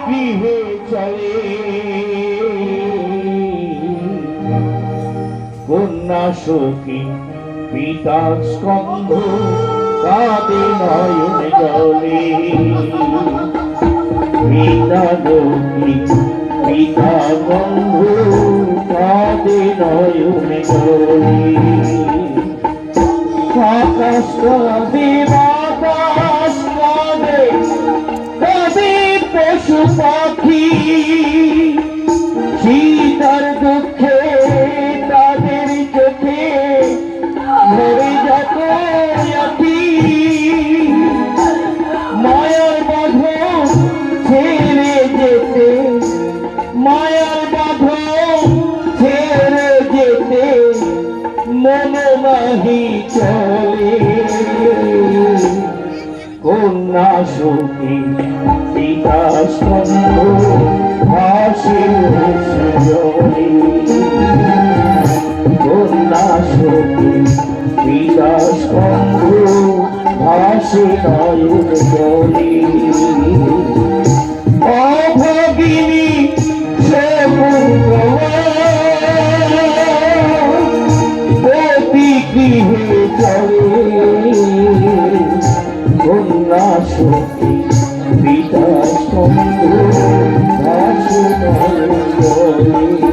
গৃহে চলে কন্যা সখী পিতা স্কন্ধ কাঁদে নয়নে জলে পিতা লক্ষ্মী পিতা বন্ধু কাঁদে নয়নে জলে আকাশ কাঁদে বাতাস কাঁদে কাঁদে পশু পাখি শীতার দুঃখে তাদের চোখে ভরে যত আঁখি মায়ার বাঁধন ছেড়ে যেতে মায়ার বাঁধন ছেড়ে যেতে মন নাহি চলে কন্যা সখী পিতা স্কন্ধ ভাসে জলে কন্যা সখী পিতা স্কন্ধ ভাসে নয়ন জলে অভাগিনী সে গৃহে চলে কন্যা সখী পিতা স্কন্ধ ভাসে নয়ন জলে